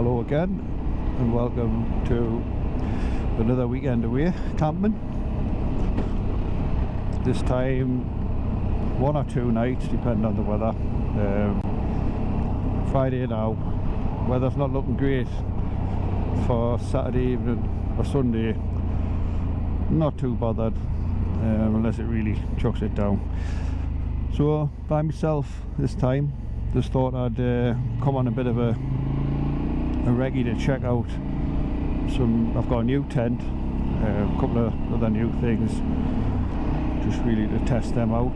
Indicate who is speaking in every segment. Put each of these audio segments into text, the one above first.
Speaker 1: Hello again and welcome to another weekend away camping. This time 1 or 2 nights depending on the weather. Friday now, weather's not looking great for Saturday evening or Sunday. Not too bothered unless it really chucks it down. So by myself this time, just thought I'd come on a bit of a recce to check out some. I've got a new tent, a couple of other new things, just really to test them out.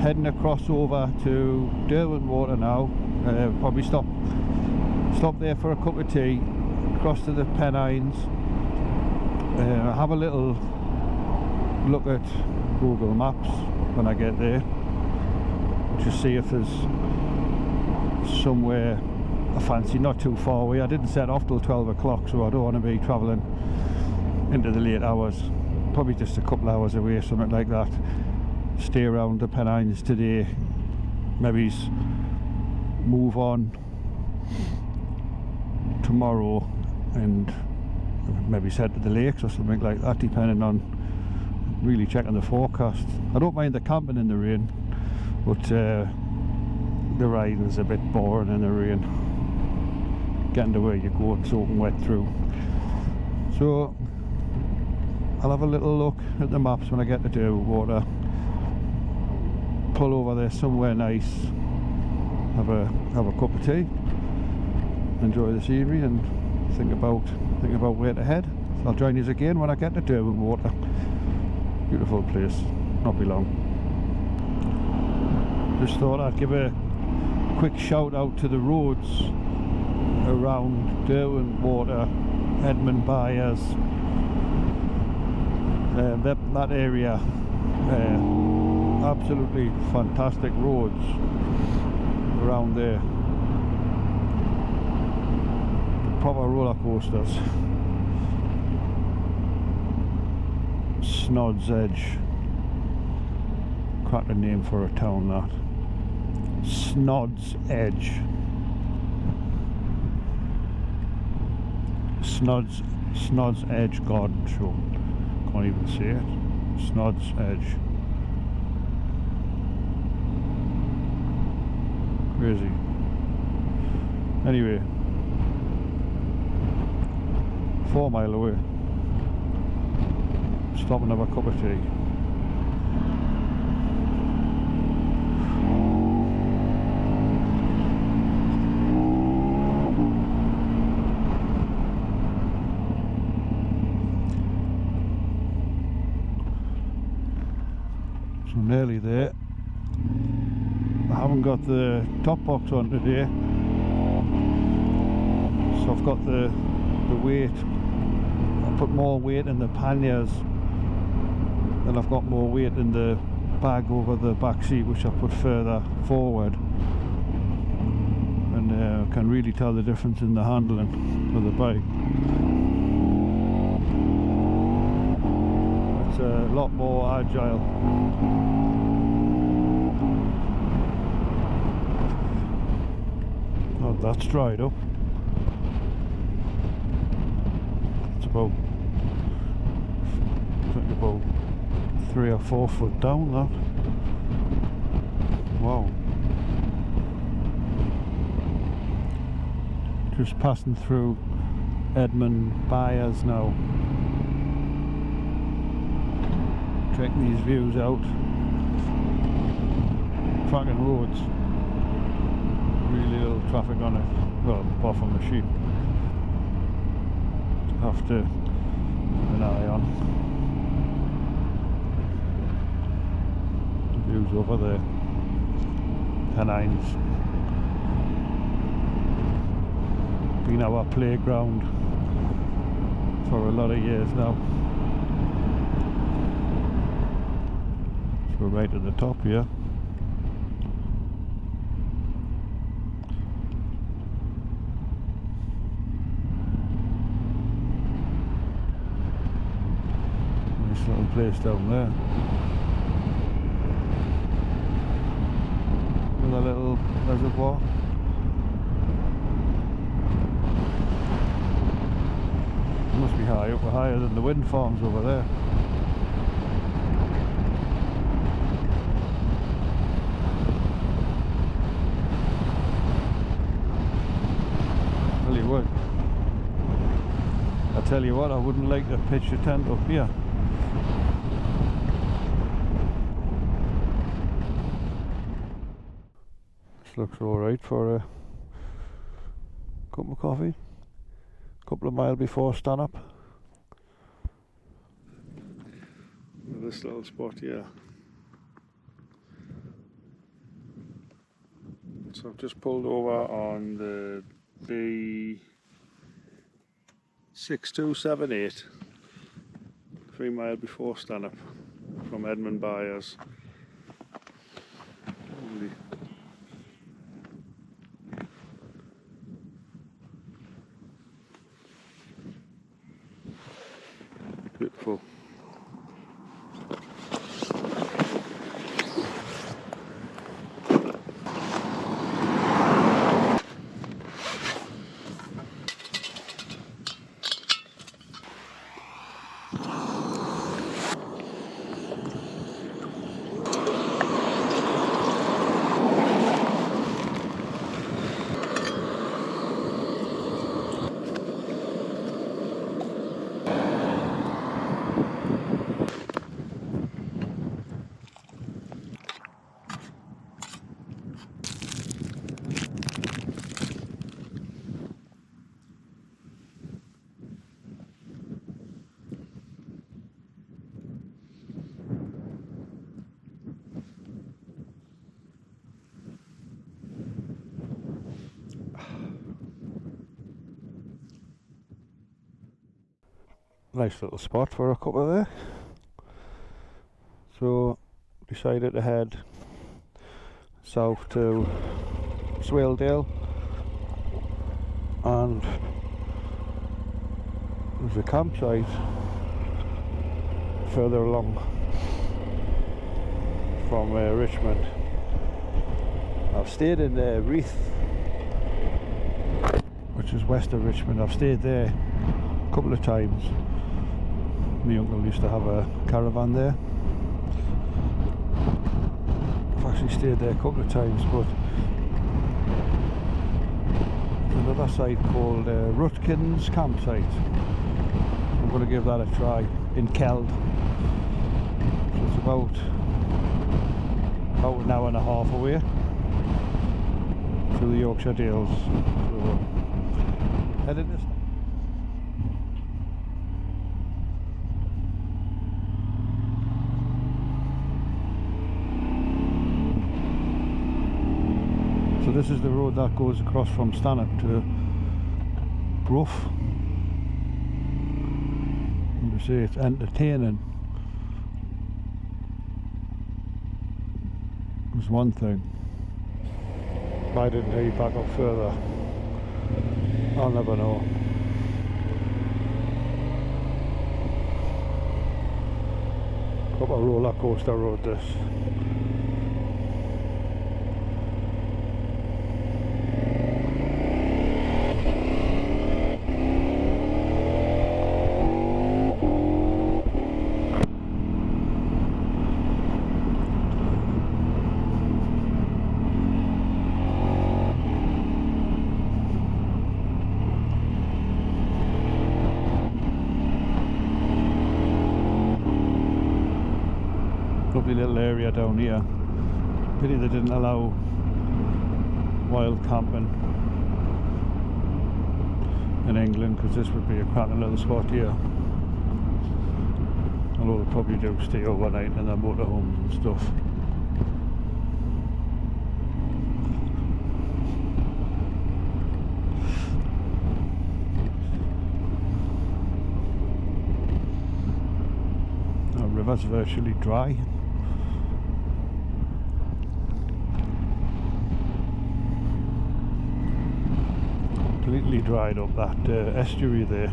Speaker 1: Heading across over to Derwentwater now. Probably stop there for a cup of tea, cross to the Pennines, have a little look at Google Maps when I get there, just see if there's somewhere I fancy not too far away. I didn't set off till 12 o'clock, so I don't want to be travelling into the late hours. Probably just a couple hours away, something like that. Stay around the Pennines today, maybe move on tomorrow and maybe head to the lakes or something like that, depending on really checking the forecast. I don't mind the camping in the rain, but the riding is a bit boring in the rain, getting to where you go and soaking wet through. So I'll have a little look at the maps when I get to Derwentwater, pull over there somewhere nice, have a cup of tea, enjoy the scenery and think about where to head. So I'll join you again when I get to Derwentwater. Beautiful place, not be long. Just thought I'd give a quick shout out to the roads around Derwentwater, Edmund Byers, that area. Absolutely fantastic roads around there. Proper roller coasters. Snod's Edge. Cracking name for a town, that. Snod's Edge. Snod's Edge Garden Show. Can't even say it. Snod's Edge. Crazy. Anyway, 4 mile away. Stop and have a cup of tea. So nearly there. I haven't got the top box on today, so I've got the weight. I put more weight in the panniers, and I've got more weight in the bag over the back seat, which I put further forward, and I can really tell the difference in the handling of the bike. It's a lot more agile. Oh, that's dried up. It's about 3 or 4 foot down, that. Wow. Just passing through Edmund Byers now. Check these views out. Cracking roads. Really little traffic on it. Well, apart from the sheep. Have to keep an eye on. Views over there. Pennines. Been our playground for a lot of years now. So we're right at the top here. Nice little place down there. With a little reservoir. Must be high up, higher than the wind farms over there. I tell you what, I wouldn't like to pitch a tent up here. This looks alright for a cup of coffee. Couple of miles before stand up. This little spot here. So I've just pulled over on the B6278, 3 miles before stand up from Edmund Byers. Lovely. Beautiful. Nice little spot for a couple there. So decided to head south to Swaledale, and there's a campsite further along from Richmond. I've stayed in Reeth, which is west of Richmond. I've stayed there a couple of times. My uncle used to have a caravan there. I've actually stayed there a couple of times, but there's another site called Rutkin's campsite. I'm going to give that a try in Keld. So it's about an hour and a half away through the Yorkshire Dales. So heading this. So this is the road that goes across from Stanhope to Brough. You see, it's entertaining. There's one thing. If I didn't head back up further, I'll never know. Proper roller coaster road this. Lovely little area down here. Pity they didn't allow wild camping in England, because this would be a cracking little spot here. Although they probably do stay overnight in their motorhomes and stuff. The river's virtually dry. Completely dried up, that estuary there.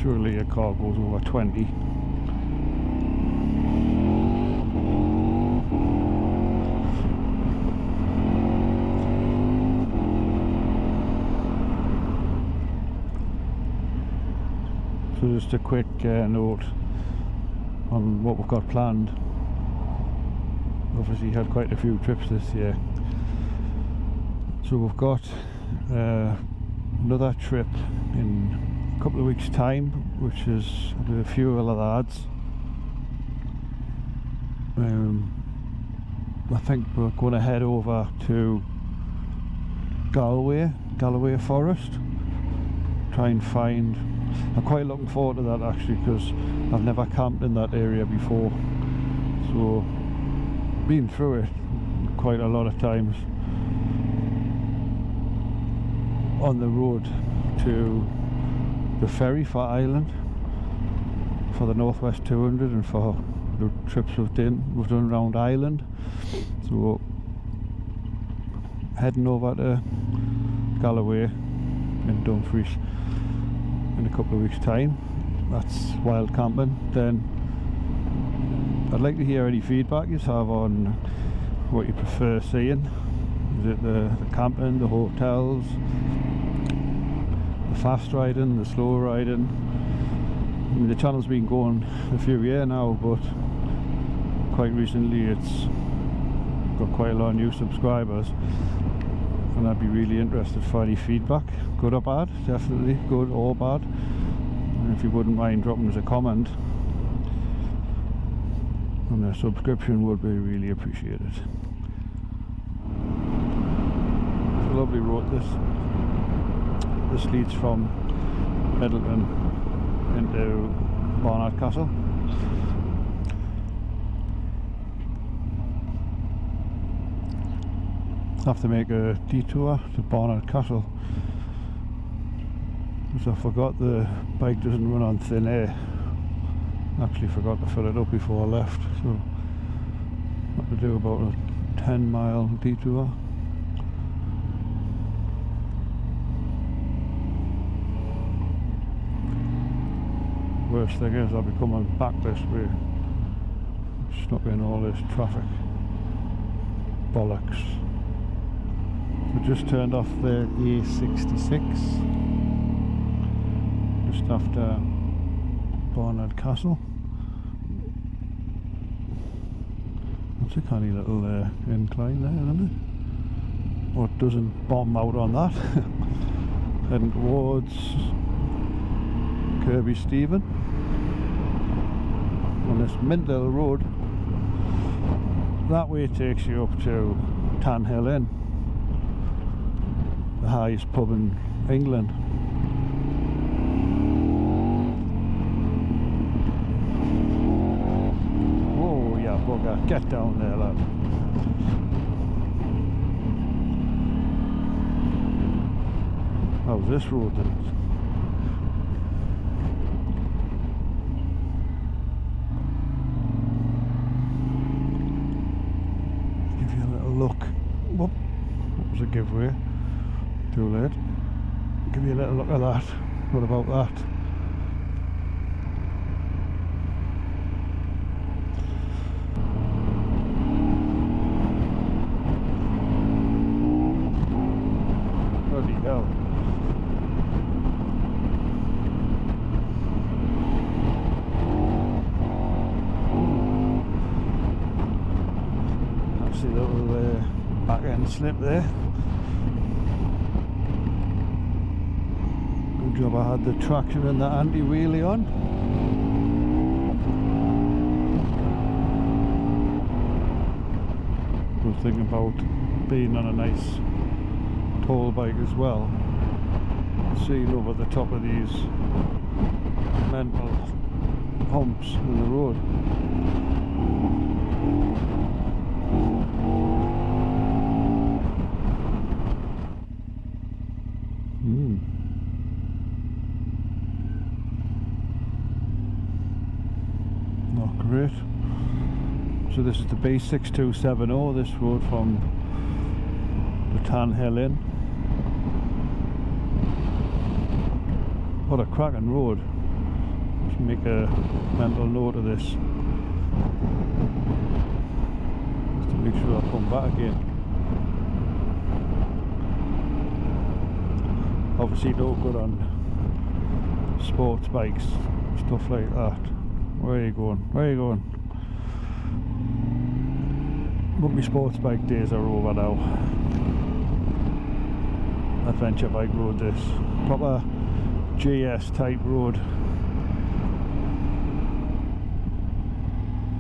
Speaker 1: Surely a car goes over 20. So just a quick note on what we've got planned. Obviously had quite a few trips this year, so we've got another trip in a couple of weeks time, which is with a few other lads. I think we're going to head over to Galloway Forest, try and find. I'm quite looking forward to that actually, because I've never camped in that area before, so been through it quite a lot of times on the road to the ferry for Ireland, for the Northwest 200, and for the trips we've done around Ireland. So heading over to Galloway in Dumfries in a couple of weeks time. That's wild camping. Then I'd like to hear any feedback you have on what you prefer seeing. Is it the camping, the hotels, the fast riding, the slow riding? I mean, the channel's been going a few years now, but quite recently it's got quite a lot of new subscribers, and I'd be really interested for any feedback, good or bad, definitely good or bad. And if you wouldn't mind dropping us a comment and a subscription would be really appreciated. It's a lovely road this leads from Middleton into Barnard Castle. Have to make a detour to Barnard Castle, because I forgot the bike doesn't run on thin air. Actually forgot to fill it up before I left, so I have to do about a 10-mile detour. Worst thing is I'll be coming back this way, stuck in all this traffic. Bollocks. We just turned off the A66 just after Barnard Castle. That's a canny little incline there, isn't it? What doesn't bomb out on that? Heading towards Kirby Stephen on this mint little road. That way takes you up to Tanhill Inn, the highest pub in England. Oh yeah, bugger, get down there, lad. How's this road then? Give you a little look. Whoop. What was a giveaway? Too late. Give you a little look at that. What about that? Bloody hell. That's a little back end slip there. Job I had the traction and the anti-wheelie on. I was thinking about being on a nice tall bike as well, seeing over the top of these mental humps in the road. Great. So this is the B6270, this road from the Tanhill Inn. What a cracking road. Just make a mental note of this, just to make sure I come back again. Obviously no good on sports bikes stuff like that. Where are you going? Where are you going? But my sports bike days are over now. Adventure bike road, this proper GS type road.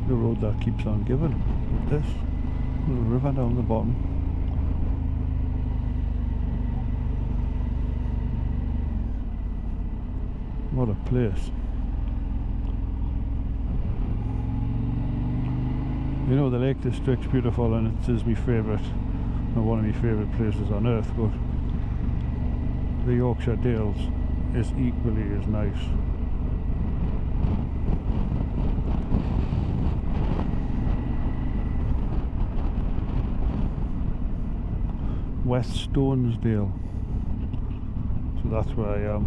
Speaker 1: The road that keeps on giving. This little river down the bottom. What a place. You know, the Lake District's beautiful and it is my favourite, or one of my favourite places on earth, but the Yorkshire Dales is equally as nice. West Stonesdale, so that's where I am.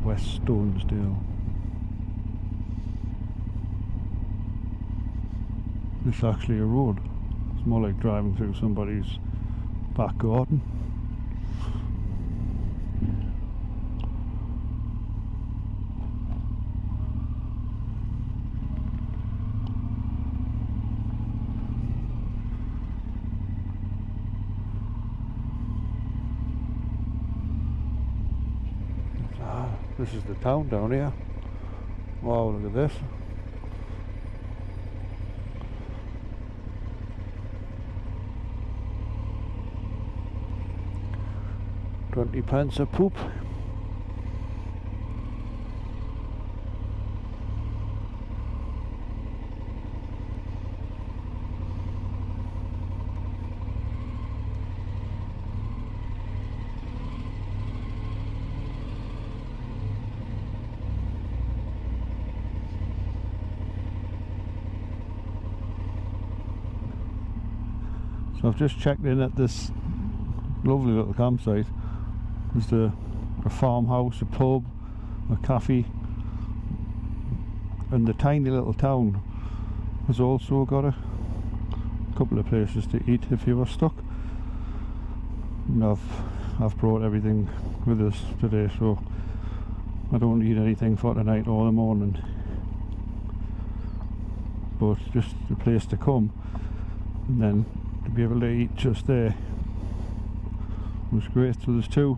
Speaker 1: West Stonesdale. It's actually a road. It's more like driving through somebody's back garden. This is the town down here. Wow, look at this. £20 a poop. So I've just checked in at this lovely little campsite. There's a farmhouse, a pub, a cafe, and the tiny little town has also got a couple of places to eat if you were stuck. And I've brought everything with us today, so I don't need anything for tonight or the morning. But just a place to come, and then to be able to eat just there was great. So there's two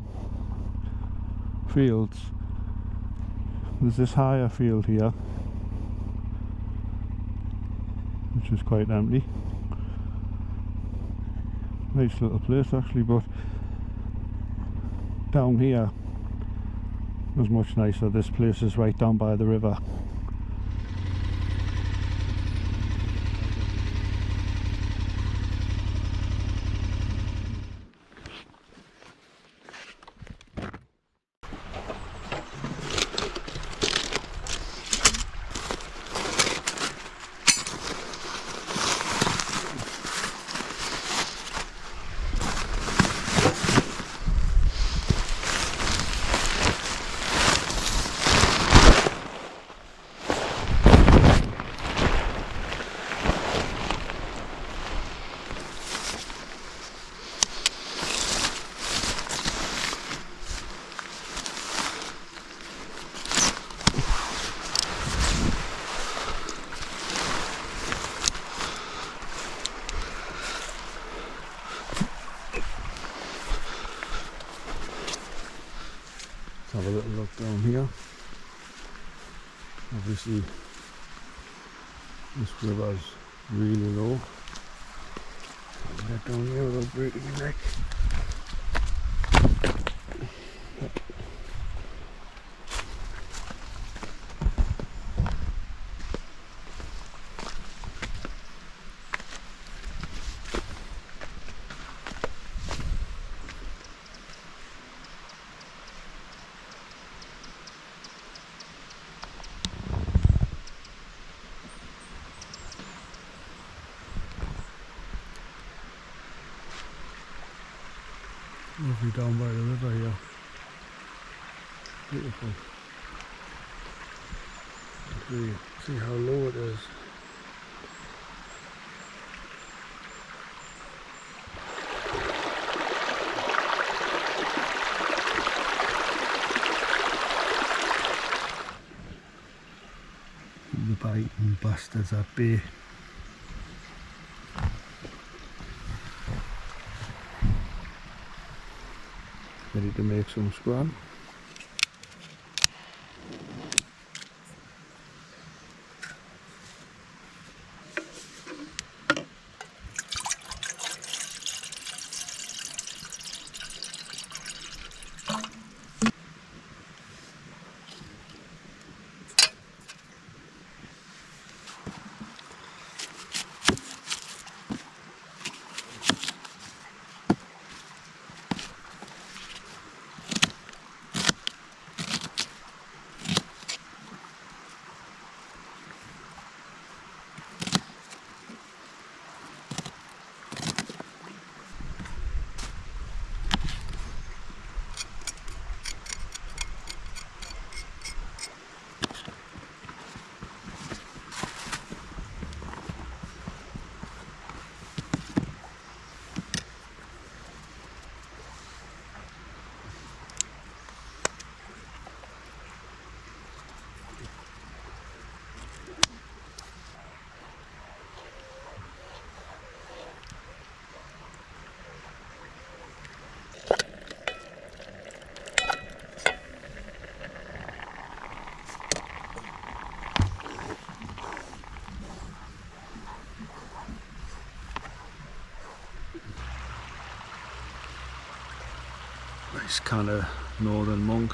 Speaker 1: fields. There's this higher field here, which is quite empty. Nice little place actually, but down here was much nicer. This place is right down by the river. Have a little look down here. Obviously this river's really low. I'll get down here without breaking my neck. Lovely down by the river here. Beautiful. See how low it is. biting bastards at bay. Ready to make some scran. Nice kind of northern monk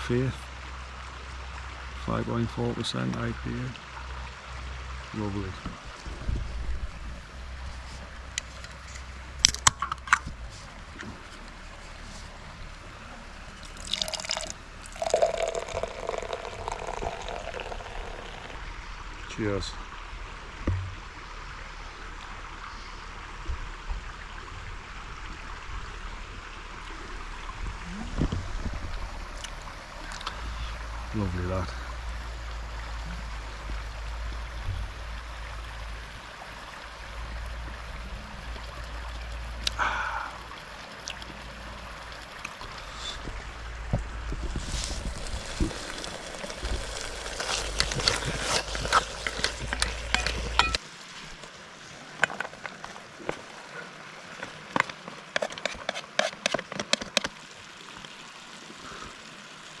Speaker 1: faith, 5.4% IPA, lovely. Cheers. Lovely that.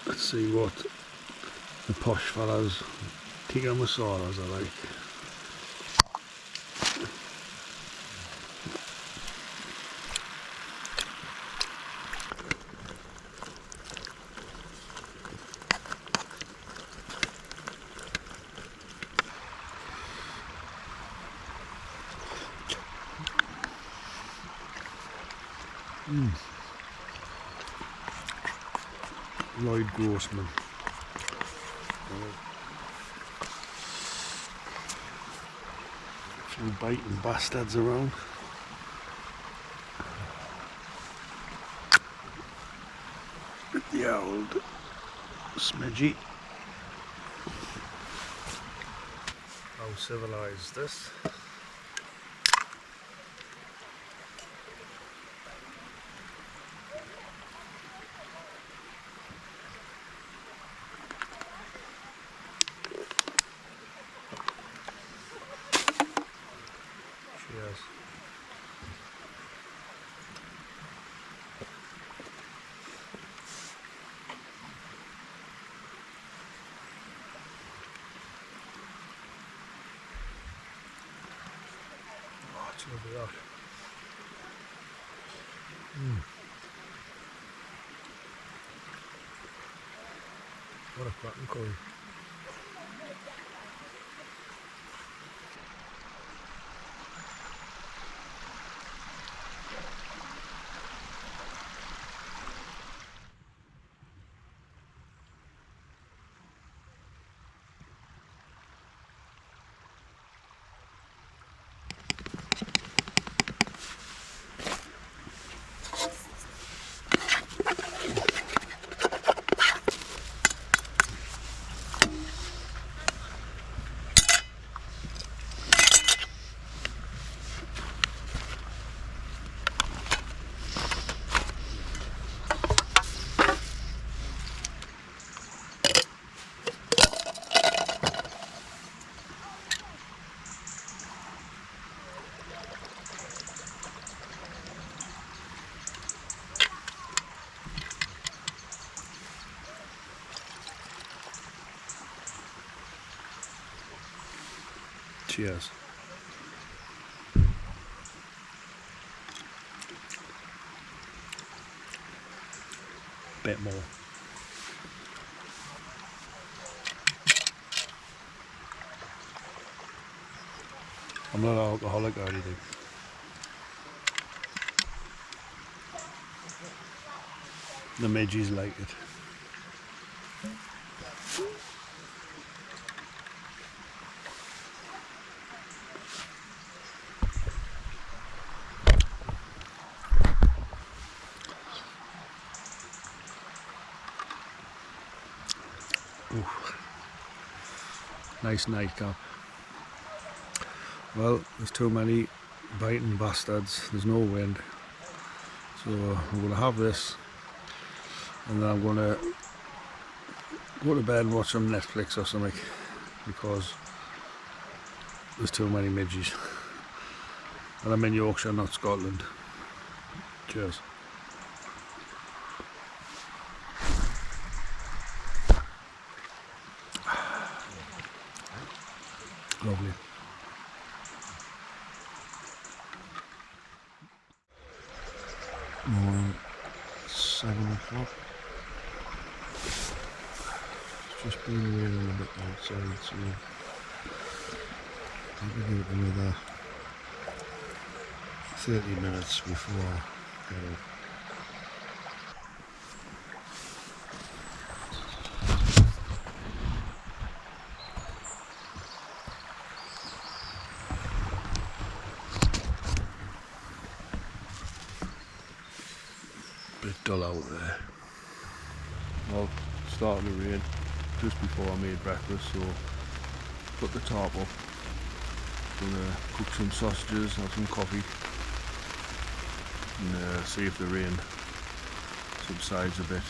Speaker 1: Let's see what the posh fellas, tikka masalas are like. Lloyd Grossman. Few biting bastards around. The old smidgy. How civilised this. Cheers. Oh, it's lovely that. What a cracking curry.
Speaker 2: Cheers. Bit more. I'm not an alcoholic or anything. The midges like it. Ooh. Nice nightcap. Well, there's too many biting bastards, there's no wind, so I'm going to have this and then I'm going to go to bed and watch some Netflix or something because there's too many midges. And I'm in Yorkshire, not Scotland. Cheers. Lovely. Morning, 7 o'clock. It's just been raining a bit outside, so I'll give it another 30 minutes before I get up. Bit dull out there.
Speaker 1: Well, starting to rain just before I made breakfast, so put the tarp up. Gonna cook some sausages, have some coffee, and see if the rain subsides a bit.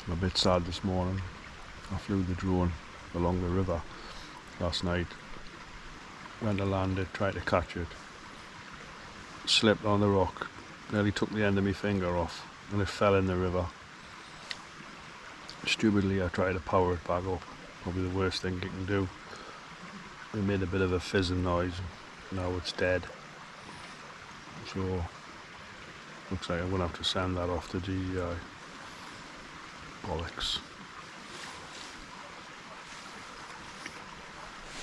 Speaker 1: I'm a bit sad this morning. I flew the drone along the river last night, went to land it, tried to catch it, slipped on the rock, nearly took the end of my finger off and it fell in the river. Stupidly I tried to power it back up, probably the worst thing you can do. It made a bit of a fizzing noise, now it's dead. So looks like I'm going to have to send that off to GI. Bollocks.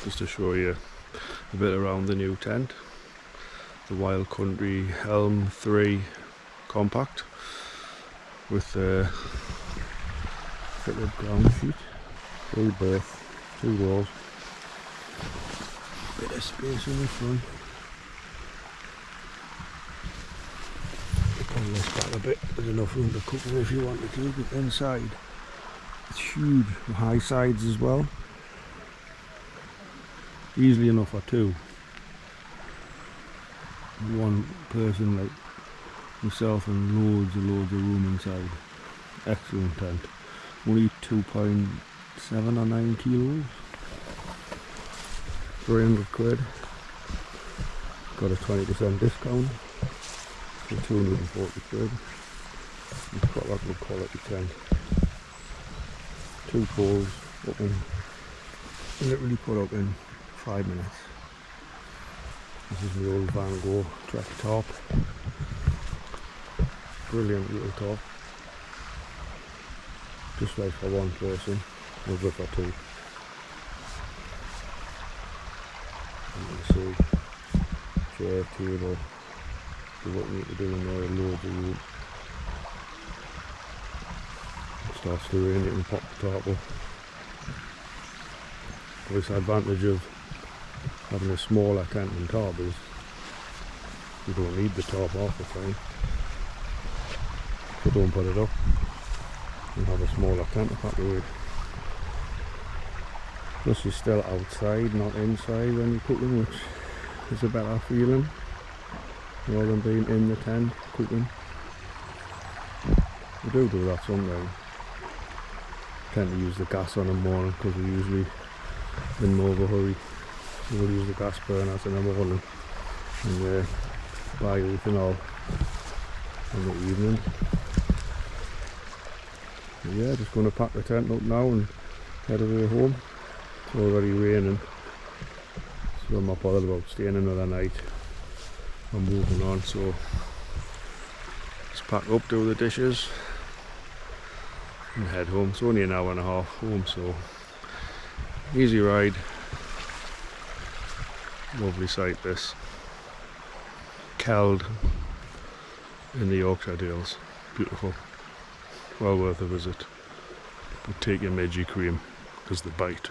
Speaker 1: Just to show you a bit around the new tent, the Wild Country Helm 3 compact with the fitted ground sheet, 3 berth, 2 walls, bit of space in the front.
Speaker 2: pull this back a bit. There's enough room to cook in if you want to keep it inside. It's huge, high sides as well. Easily enough for two. One person like myself and loads of room inside. Excellent tent. Only 2.7 or 9 kilos. 300 quid. Got a 20% discount for 240 quid. It's got that good quality tent. 2 poles up in, literally put up in 5 minutes. This is the old Van Gogh Trek top. Brilliant little top. Just right for one person, or good for two. You can see chair, table, do what you need to do in there, loads of room. It starts to rain, you can pop the top up. This advantage of having a smaller tent and top is you don't need the top off the time. So don't put it up and have a smaller tent to pack away. Plus you're still outside, not inside when you're cooking, which is a better feeling rather than being in the tent cooking. We do that sometimes. Tend to use the gas on in the morning because we're usually in more of a hurry. So we'll use the gas burners in the morning and buy everything all in the evening. But yeah, just going to pack the tent up now and head away home. It's already raining, so I'm not bothered about staying another night. I'm moving on, so let's pack up, do the dishes and head home. It's only an hour and a half home, so easy ride. Lovely sight this. Keld in the Yorkshire Dales. Beautiful. Well worth a visit. But take your Midges cream because they bite.